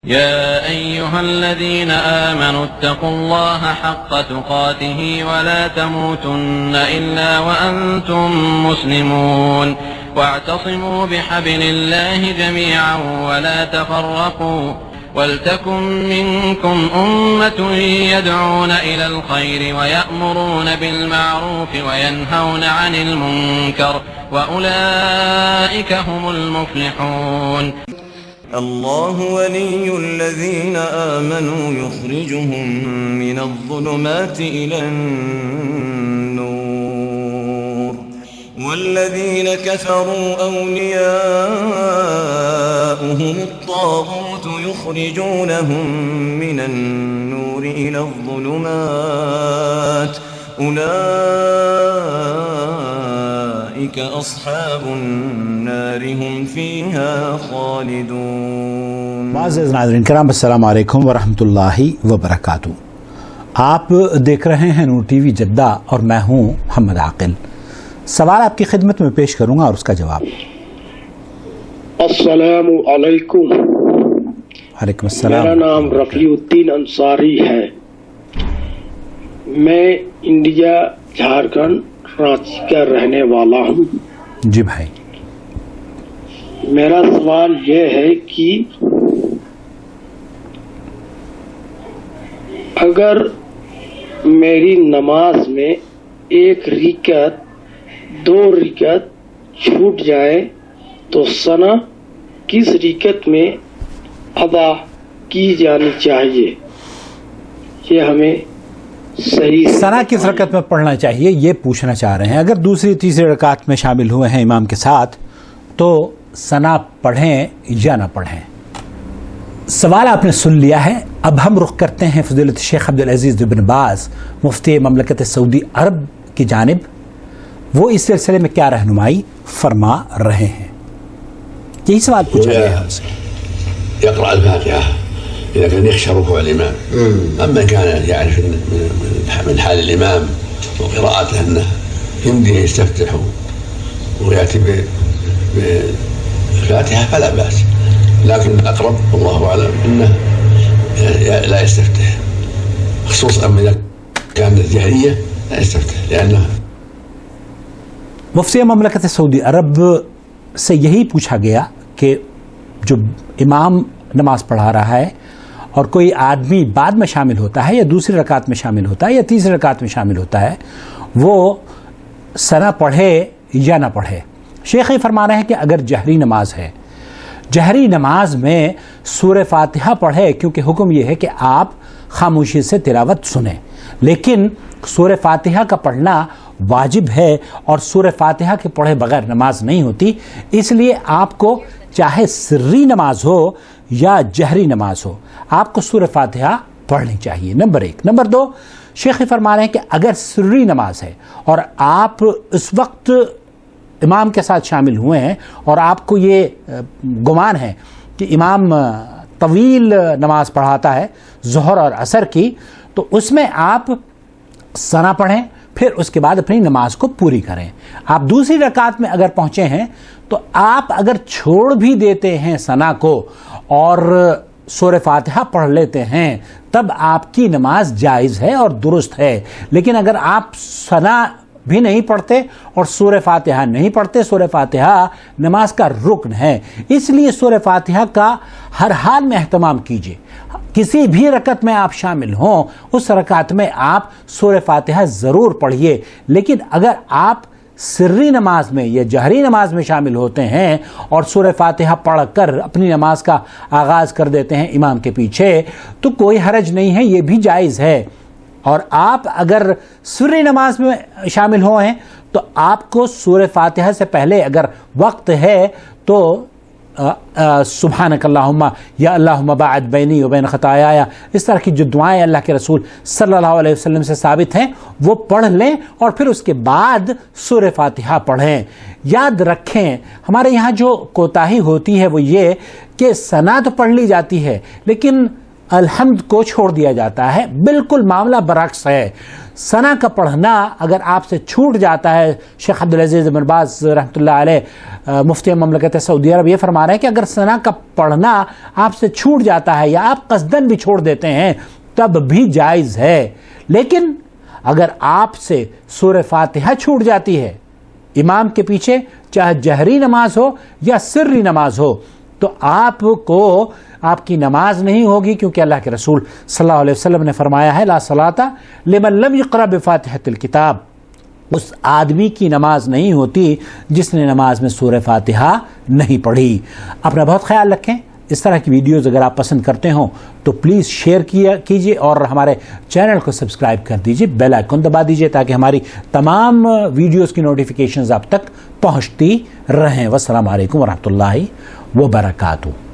يا أيها الذين آمنوا اتقوا الله حق تقاته ولا تموتن إلا وأنتم مسلمون واعتصموا بحبل الله جميعا ولا تفرقوا ولتكن منكم أمة يدعون إلى الخير ويأمرون بالمعروف وينهون عن المنكر وأولئك هم المفلحون الله ولي الذين آمنوا يخرجهم من الظلمات إلى النور والذين كفروا أولياؤهم الطاغوت يخرجونهم من النور إلى الظلمات أولئك أصحاب النار هم فيها خالدون. معزز ناظرین کرام، السلام علیکم ورحمۃ اللہ وبرکاتہ. آپ دیکھ رہے ہیں نورٹی وی جدہ اور میں ہوں محمد عاقل. سوال آپ کی خدمت میں پیش کروں گا اور اس کا جواب. السلام علیکم. وعلیکم السلام. میرا نام رفیع الدین انصاری ہے. میں انڈیا جھارکھنڈ رانچی کا رہنے والا ہوں. جی بھائی. میرا سوال یہ ہے کہ اگر میری نماز میں ایک رکعت دو رکعت چھوٹ جائے تو ثنا کس رکعت میں ادا کی جانی چاہیے؟ یہ ہمیں صحیح ثنا کس رکعت میں پڑھنا چاہیے یہ پوچھنا چاہ رہے ہیں. اگر دوسری تیسری رکعت میں شامل ہوئے ہیں امام کے ساتھ تو ثنا پڑھیں یا نہ پڑھیں. سوال آپ نے سن لیا ہے. اب ہم رخ کرتے ہیں فضیلت شیخ عبدالعزیز بن باز مفتی مملکت سعودی عرب کی جانب. وہ اس سلسلے میں کیا رہنمائی فرما رہے ہیں. یہی سوال پوچھا گیا ہے ہم سے. يقرأ الفاتحة إذا كان يخشى ركوع الإمام. أما كان يعرف من حال الإمام وقراءته أنه يمدي يستفتح ويأتي بالفاتحة فلا بأس، لكن الأقرب والله أعلم أنه لا يستفتح، خصوصا إذا كانت جهرية لا يستفتح لأنه. مفتی مملکت سعودی عرب سے یہی پوچھا گیا کہ جو امام نماز پڑھا رہا ہے اور کوئی آدمی بعد میں شامل ہوتا ہے یا دوسری رکعت میں شامل ہوتا ہے یا تیسری رکعت میں شامل ہوتا ہے وہ ثنا پڑھے یا نہ پڑھے. شیخ فرما رہے ہیں کہ اگر جہری نماز ہے، جہری نماز میں سورہ فاتحہ پڑھے، کیونکہ حکم یہ ہے کہ آپ خاموشی سے تلاوت سنیں، لیکن سورہ فاتحہ کا پڑھنا واجب ہے اور سورہ فاتحہ کے پڑھے بغیر نماز نہیں ہوتی. اس لیے آپ کو چاہے سری نماز ہو یا جہری نماز ہو آپ کو سورہ فاتحہ پڑھنی چاہیے. نمبر ایک. نمبر دو، شیخ فرما رہے ہیں کہ اگر سری نماز ہے اور آپ اس وقت امام کے ساتھ شامل ہوئے ہیں اور آپ کو یہ گمان ہے کہ امام طویل نماز پڑھاتا ہے ظہر اور عصر کی، تو اس میں آپ ثنا پڑھیں، پھر اس کے بعد اپنی نماز کو پوری کریں. آپ دوسری رکعت میں اگر پہنچے ہیں تو آپ اگر چھوڑ بھی دیتے ہیں ثنا کو اور سورہ فاتحہ پڑھ لیتے ہیں تب آپ کی نماز جائز ہے اور درست ہے. لیکن اگر آپ ثنا بھی نہیں پڑھتے اور سورہ فاتحہ نہیں پڑھتے، سورہ فاتحہ نماز کا رکن ہے، اس لیے سورہ فاتحہ کا ہر حال میں اہتمام کیجیے. کسی بھی رکعت میں آپ شامل ہوں اس رکعت میں آپ سورہ فاتحہ ضرور پڑھیے. لیکن اگر آپ سری نماز میں یا جہری نماز میں شامل ہوتے ہیں اور سورہ فاتحہ پڑھ کر اپنی نماز کا آغاز کر دیتے ہیں امام کے پیچھے تو کوئی حرج نہیں ہے، یہ بھی جائز ہے. اور آپ اگر سری نماز میں شامل ہوئے ہیں تو آپ کو سورہ فاتحہ سے پہلے اگر وقت ہے تو سبحانک اللہم یا اللہم باعد بینی و بین خطایا، اس طرح کی جو دعائیں اللہ کے رسول صلی اللہ علیہ وسلم سے ثابت ہیں وہ پڑھ لیں اور پھر اس کے بعد سورہ فاتحہ پڑھیں. یاد رکھیں ہمارے یہاں جو کوتاہی ہوتی ہے وہ یہ کہ ثنا تو پڑھ لی جاتی ہے لیکن الحمد کو چھوڑ دیا جاتا ہے. بالکل معاملہ برعکس ہے. ثنا کا پڑھنا اگر آپ سے چھوٹ جاتا ہے، شیخ عبدالعزیز بن باز رحمۃ اللہ علیہ مفتی مملکت سعودی عرب یہ فرما رہے ہیں کہ اگر ثنا کا پڑھنا آپ سے چھوٹ جاتا ہے یا آپ قصدن بھی چھوڑ دیتے ہیں تب بھی جائز ہے. لیکن اگر آپ سے سورہ فاتحہ چھوٹ جاتی ہے امام کے پیچھے، چاہے جہری نماز ہو یا سری نماز ہو، تو آپ کو آپ کی نماز نہیں ہوگی، کیونکہ اللہ کے رسول صلی اللہ علیہ وسلم نے فرمایا ہے لا صلاۃ لمن لم یقرأ بفاتحۃ الکتاب. اس آدمی کی نماز نہیں ہوتی جس نے نماز میں سورہ فاتحہ نہیں پڑھی. اپنا بہت خیال رکھیں. اس طرح کی ویڈیوز اگر آپ پسند کرتے ہوں تو پلیز شیئر کیجیے اور ہمارے چینل کو سبسکرائب کر دیجیے، بیل آئیکن دبا دیجیے تاکہ ہماری تمام ویڈیوز کی نوٹیفیکیشنز آپ تک پہنچتی رہیں. والسلام علیکم ورحمۃ اللہ وبرکاتہ.